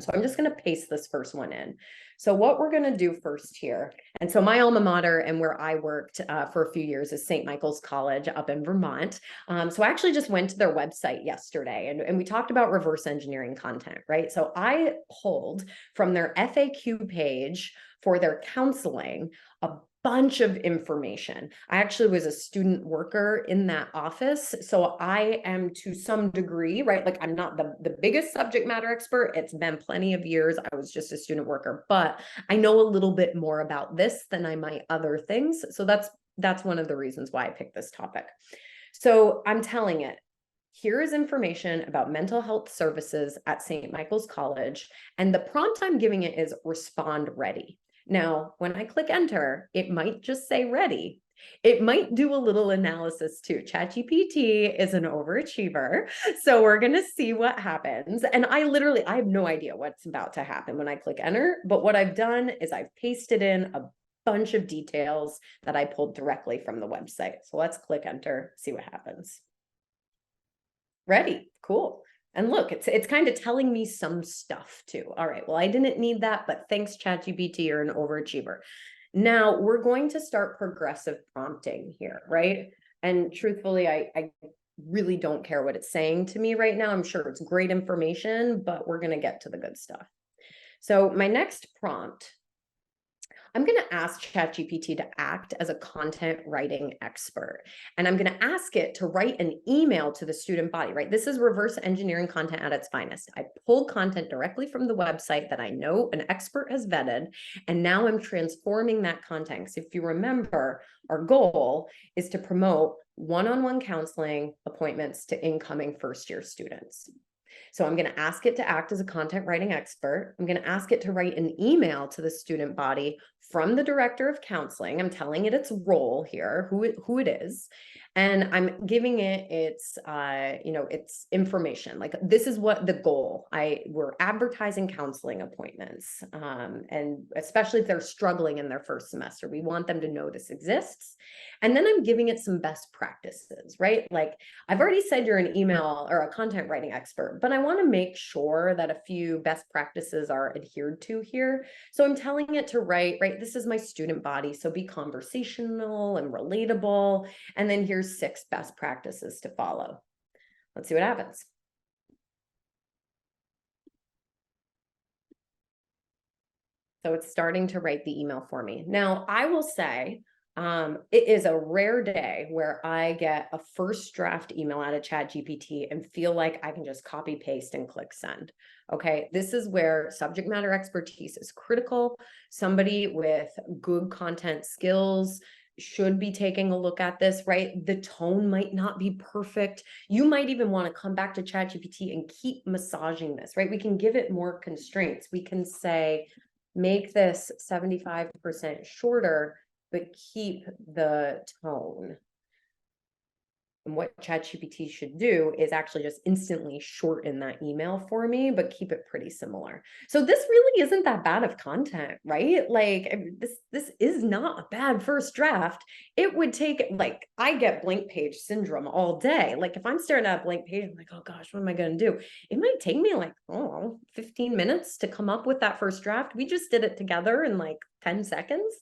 So I'm just going to paste this first one in. So what we're going to do first here, and so my alma mater and where I worked for a few years is St. Michael's College up in Vermont. So I actually just went to their website yesterday and we talked about reverse engineering content, right? So I pulled from their FAQ page for their counseling a bunch of information. I actually was a student worker in that office. So I am to some degree, right? Like I'm not the biggest subject matter expert. It's been plenty of years. I was just a student worker, but I know a little bit more about this than I might other things. So that's one of the reasons why I picked this topic. So I'm telling it, here is information about mental health services at St. Michael's College. And the prompt I'm giving it is respond ready. Now, when I click enter, it might just say ready. It might do a little analysis too. ChatGPT is an overachiever. So we're going to see what happens. And I have no idea what's about to happen when I click enter. But what I've done is I've pasted in a bunch of details that I pulled directly from the website. So let's click enter, see what happens. Ready, cool. And look, it's kind of telling me some stuff too. All right, well, I didn't need that, but thanks, ChatGPT, you're an overachiever. Now we're going to start progressive prompting here, right? And truthfully, I really don't care what it's saying to me right now. I'm sure it's great information, but we're going to get to the good stuff. So my next prompt, I'm going to ask ChatGPT to act as a content writing expert. And I'm going to ask it to write an email to the student body, right? This is reverse engineering content at its finest. I pulled content directly from the website that I know an expert has vetted. And now I'm transforming that content. So if you remember, our goal is to promote one-on-one counseling appointments to incoming first-year students. So I'm going to ask it to act as a content writing expert. I'm going to ask it to write an email to the student body from the director of counseling. I'm telling it its role here, who it is. And I'm giving it its, its information. Like this is what the goal. We're advertising counseling appointments. And especially if they're struggling in their first semester, we want them to know this exists. And then I'm giving it some best practices, right? Like I've already said you're an email or a content writing expert, but I want to make sure that a few best practices are adhered to here. So I'm telling it to write, right? This is my student body. So be conversational and relatable. And then here's 6 best practices to follow. Let's see what happens. So it's starting to write the email for me. Now, I will say, it is a rare day where I get a first draft email out of ChatGPT and feel like I can just copy paste and click send. Okay, this is where subject matter expertise is critical. Somebody with good content skills should be taking a look at this, right? The tone might not be perfect. You might even want to come back to ChatGPT and keep massaging this, right? We can give it more constraints. We can say, make this 75% shorter, but keep the tone. And what ChatGPT should do is actually just instantly shorten that email for me, but keep it pretty similar. So this really isn't that bad of content, right? Like this is not a bad first draft. It would take, like, I get blank page syndrome all day. Like if I'm staring at a blank page, I'm like, oh gosh, what am I going to do? It might take me like, 15 minutes to come up with that first draft. We just did it together in like 10 seconds.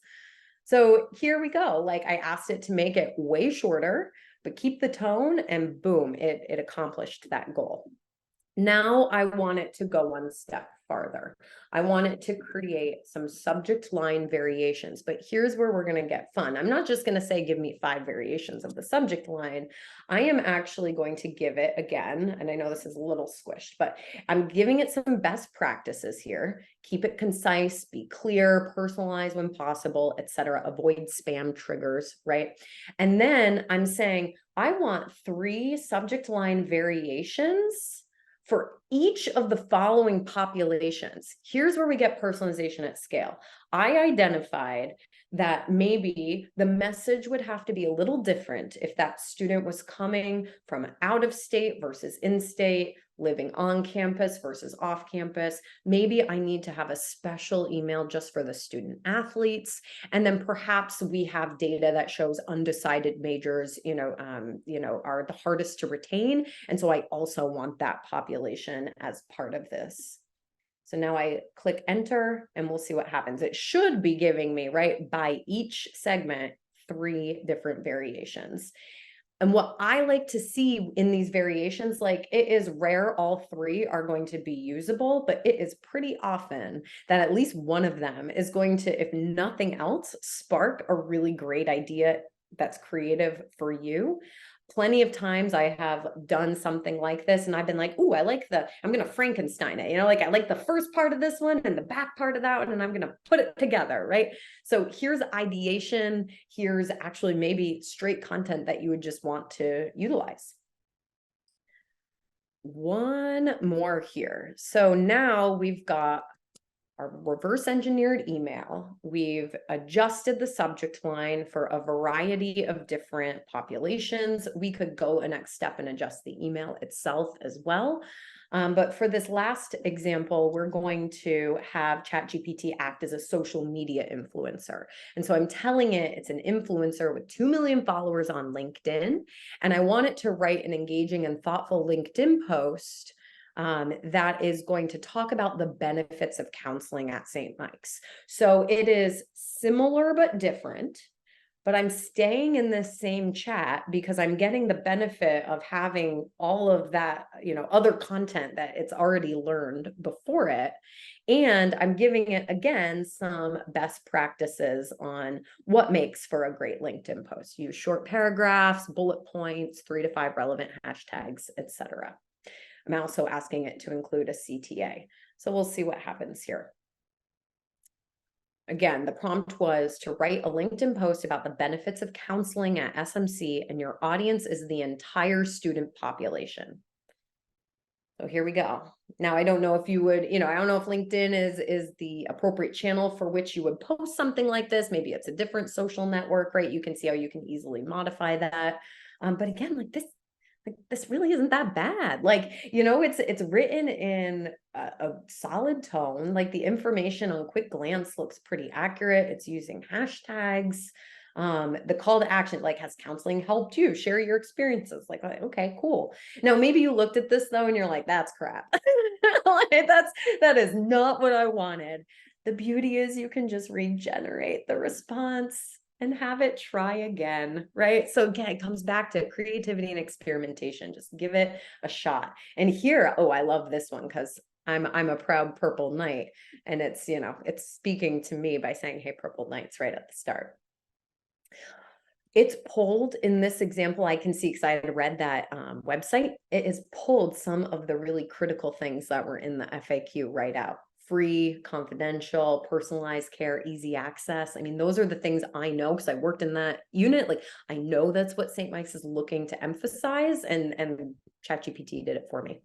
So here we go. Like I asked it to make it way shorter, but keep the tone, and boom, it accomplished that goal. Now I want it to go one step farther. I want it to create some subject line variations, but here's where we're going to get fun. I'm not just going to say, give me 5 variations of the subject line. I am actually going to give it again, and I know this is a little squished, but I'm giving it some best practices here. Keep it concise, be clear, personalize when possible, etc. Avoid spam triggers, right? And then I'm saying, I want 3 subject line variations for each of the following populations. Here's where we get personalization at scale. I identified that maybe the message would have to be a little different if that student was coming from out of state versus in-state, living on campus versus off campus. Maybe I need to have a special email just for the student athletes. And then perhaps we have data that shows undecided majors, are the hardest to retain. And so I also want that population as part of this. So now I click enter and we'll see what happens. It should be giving me, right, by each segment, 3 different variations. And what I like to see in these variations, like it is rare all 3 are going to be usable, but it is pretty often that at least one of them is going to, if nothing else, spark a really great idea that's creative for you. Plenty of times I have done something like this and I've been like, "Ooh, I like I'm going to Frankenstein it." Like I like the first part of this one and the back part of that one, and I'm going to put it together, right? So here's ideation. Here's actually maybe straight content that you would just want to utilize. One more here. So now we've got our reverse engineered email. We've adjusted the subject line for a variety of different populations. We could go a next step and adjust the email itself as well. But for this last example, we're going to have ChatGPT act as a social media influencer. And so I'm telling it it's an influencer with 2 million followers on LinkedIn. And I want it to write an engaging and thoughtful LinkedIn post that is going to talk about the benefits of counseling at St. Mike's. So it is similar but different, but I'm staying in this same chat because I'm getting the benefit of having all of that, other content that it's already learned before it. And I'm giving it, again, some best practices on what makes for a great LinkedIn post. Use short paragraphs, bullet points, 3 to 5 relevant hashtags, etc. I'm also asking it to include a CTA. So we'll see what happens here. Again, the prompt was to write a LinkedIn post about the benefits of counseling at SMC, and your audience is the entire student population. So here we go. Now, I don't know if you would, I don't know if LinkedIn is the appropriate channel for which you would post something like this. Maybe it's a different social network, right? You can see how you can easily modify that. But again, this really isn't that bad. It's written in a solid tone. Like the information on quick glance looks pretty accurate. It's using hashtags. The call to action, like, has counseling helped you? Share your experiences. Like, okay, cool. Now, maybe you looked at this though, and you're like, that's crap. That is not what I wanted. The beauty is you can just regenerate the response and have it try again, right? So again, it comes back to creativity and experimentation. Just give it a shot. And here, I love this one because I'm a proud Purple Knight, and it's speaking to me by saying, "Hey, Purple Knights," right at the start. It's pulled in this example. I can see, because I had read that website. It has pulled some of the really critical things that were in the FAQ right out. Free, confidential, personalized care, easy access. I mean, those are the things I know because I worked in that unit. Like, I know that's what St. Mike's is looking to emphasize, and ChatGPT did it for me.